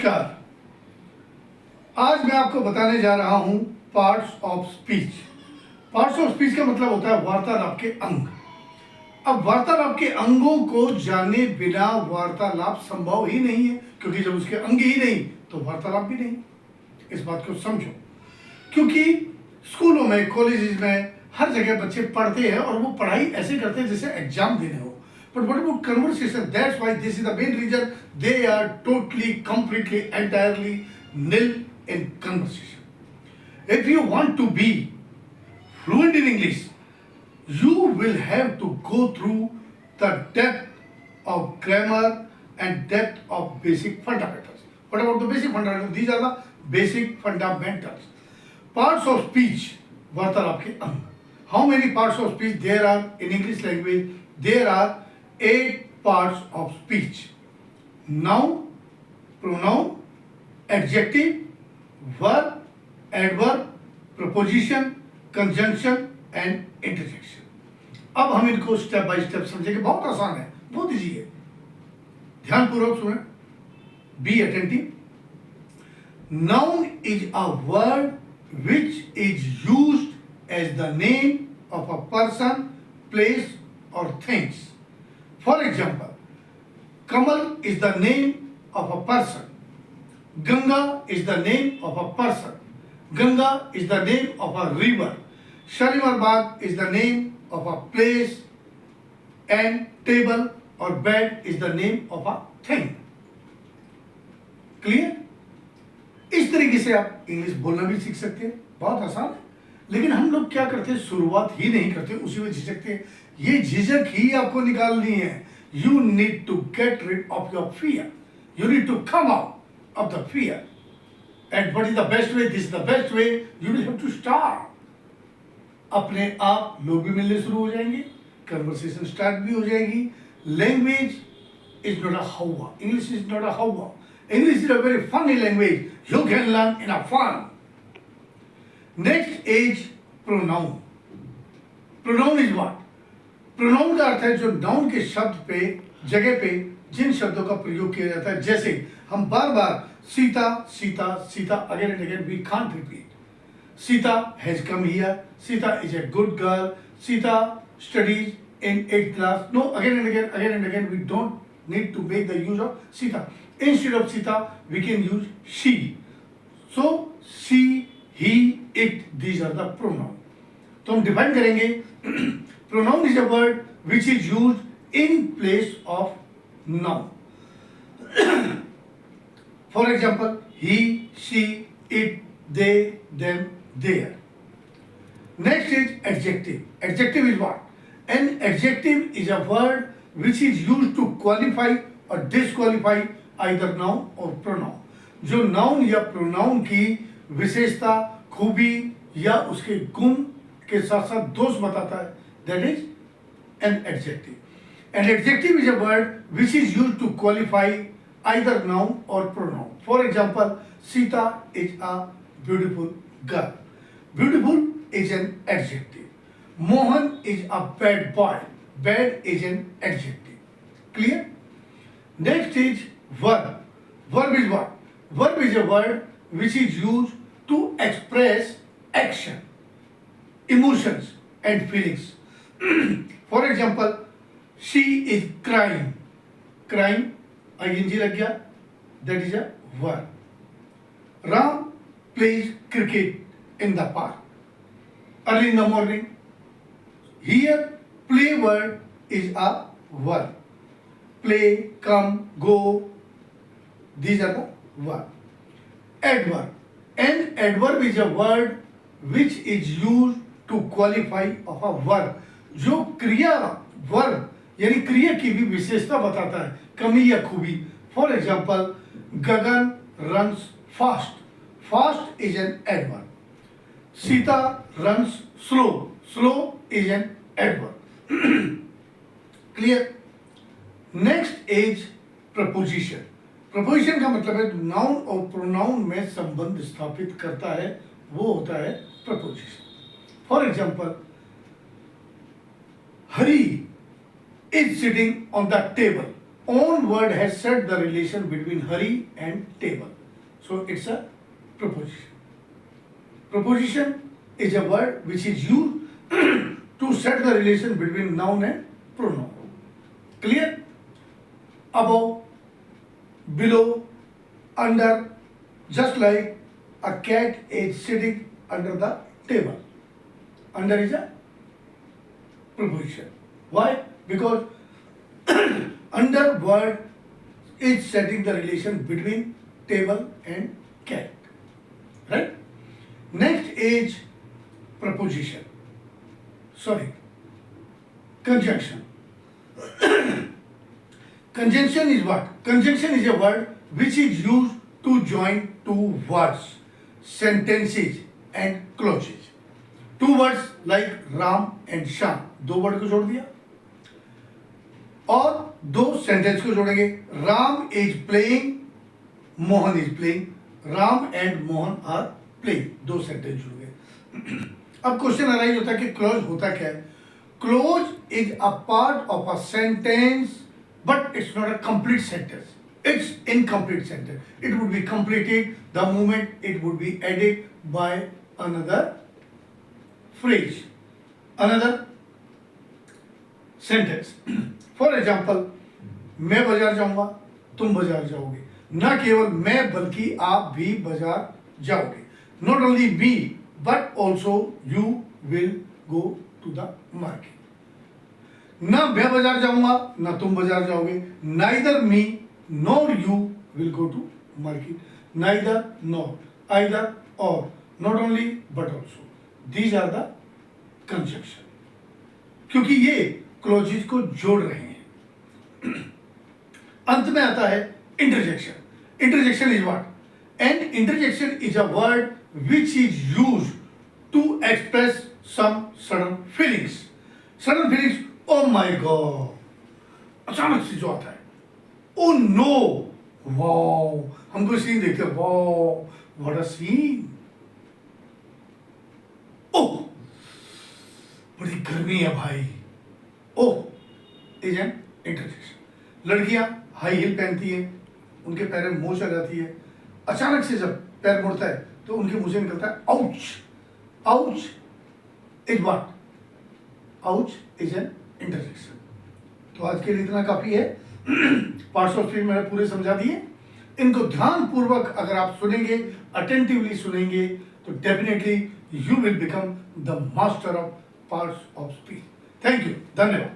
नमस्कार। आज मैं आपको बताने जा रहा हूं parts of speech. Parts of speech का मतलब होता है वार्तालाप के अंग। अब वार्तालाप के अंगों को जाने बिना वार्तालाप संभव ही नहीं है, क्योंकि जब उसके अंग ही नहीं तो वार्तालाप भी नहीं। इस बात को समझो, क्योंकि स्कूलों में, कॉलेजेस में, हर जगह बच्चे पढ़ते हैं और वो पढ़ाई ऐसे करते हैं जैसे एग्जाम देने हो। But what about conversation? That's why this is the main reason they are totally, completely, entirely nil in conversation. If you want to be fluent in English, you will have to go through the depth of grammar and depth of basic fundamentals. What about the basic fundamentals? These are the basic fundamentals. Parts of speech, वार्तालाप के अंग. How many parts of speech there are in English language? There are 8 parts of speech: noun, pronoun, adjective, verb, adverb, preposition, conjunction and interjection. अब हम इनको step by step समझेंगे। बहुत आसान है, बहुत इजी है। ध्यानपूर्वक सुने, be attentive. Noun is a word which is used as the name of a person, place or things. For example, Kamal is the name of a person. Ganga is the name of a person. Ganga is the name of a river. Shalimar Bagh is the name of a place. And table or bed is the name of a thing. Clear? इस तरीके से आप English बोलना भी सीख सकते हैं। बहुत आसान है, लेकिन हम लोग क्या करते हैं, शुरुआत ही नहीं करते, उसी में झिझकते हैं। ये झिझक ही आपको निकालनी है। You need to get rid of your fear. You need to come out of the fear. And what is the best way? This is the best way. You will have to start. अपने आप लोग भी मिलने शुरू हो जाएंगे, conversation start भी हो जाएगी। लैंग्वेज इज नॉट अ हवा। इंग्लिश इज नॉट अ हवा। English is a very funny language. You can learn in a fun. Next is pronoun. Pronoun is what? Pronoun का अर्थ है जो noun के शब्द पे, जगह पे जिन शब्दों का प्रयोग किया जाता है। जैसे हम बार बार Sita Sita Sita again and again we can't repeat. Sita has come here. Sita is a good girl. Sita studies in 8th class. No, again and again we don't need to make the use of Sita. Instead of Sita, we can use she. So, she, he, it, these are the pronouns. तो हम define करेंगे. Pronoun is a word which is used in place of noun. For example, he, she, it, they, them, their. Next is adjective. Adjective is what? An adjective is a word which is used to qualify or disqualify either noun or pronoun. जो noun या pronoun की विशेषता, खूबी या उसके गुण के साथ साथ दोष बताता है, that is an adjective. An adjective is a word which is used to qualify either noun or pronoun. For example, Sita is a beautiful girl. Beautiful is an adjective. Mohan is a bad boy. Bad is an adjective. Clear? Next is verb. Verb is what? Verb is a word which is used to express action, emotions and feelings. For example, she is crying. Crying, ing लग गया, that is a verb. Ram plays cricket in the park early in the morning. Here, play word is a verb. Play, come, go, these are the verb. Adverb. An adverb is a word which is used to qualify of a verb. जो क्रिया verb यानी क्रिया की भी विशेषता बताता है, कमी या खूबी। For example, Gagan runs fast. Fast is an adverb. Sita runs slow. Slow is an adverb. Clear? Next is preposition. Preposition का मतलब है नाउन और प्रोनाउन में संबंध स्थापित करता है, वो होता है preposition. For example, Hari is sitting on the table. Own word has set the relation between Hari and table. So it's a preposition. Preposition is a word which is used to set the relation between noun and pronoun. Clear? Above, below, under, just like a cat is sitting under the table. Under is a preposition. Why? Because under word is setting the relation between table and cat. Right? Next is preposition. Sorry. Conjunction. Conjunction is what? Conjunction is a word which is used to join two words, sentences and clauses. Two words like Ram and Sham. दो word को जोड़ दिया और दो sentence को जोड़ेंगे. Ram is playing, Mohan is playing. Ram and Mohan are playing. दो sentence जुड़ गए. अब क्वेश्चन अराइज होता है कि क्लोज होता क्या है. Close is a part of a sentence but it's not a complete sentence. It's incomplete sentence. It would be completed the moment it would be added by another phrase, another sentence. For example, मैं बाजार जाऊंगा, तुम बाजार जाओगे. न केवल मैं बल्कि आप भी बाजार जाओगे. Not only we but also you will go to the market. न मैं बाजार जाऊंगा, न तुम बाजार जाओगे. Neither me nor you will go to market. Neither nor, either or, not only but also. These are the conjunction. क्योंकि ये क्लोजेज को जोड़ रहे हैं. अंत में आता है interjection. Interjection is what? And interjection is a word which is used to express some sudden feelings. Sudden feelings, oh my god, अचानक से जो आता है. ओ नो, वाओ, हमको सीन देखते हैं, wow what a scene. Oh बड़ी गर्मी है भाई. Oh is an interjection. लड़कियां हाई हील पहनती हैं, उनके पैर में मोच आ जाती है. अचानक से जब पैर मुड़ता है तो उनके मुंह से निकलता है ouch. Ouch is what? Ouch is an interjection. तो आज के लिए इतना काफी है. पार्ट्स ऑफ स्पीच मैंने पूरे समझा दिए. इनको ध्यान पूर्वक अगर आप सुनेंगे, अटेंटिवली सुनेंगे, तो definitely you will become the master of parts of speech. Thank you. धन्यवाद.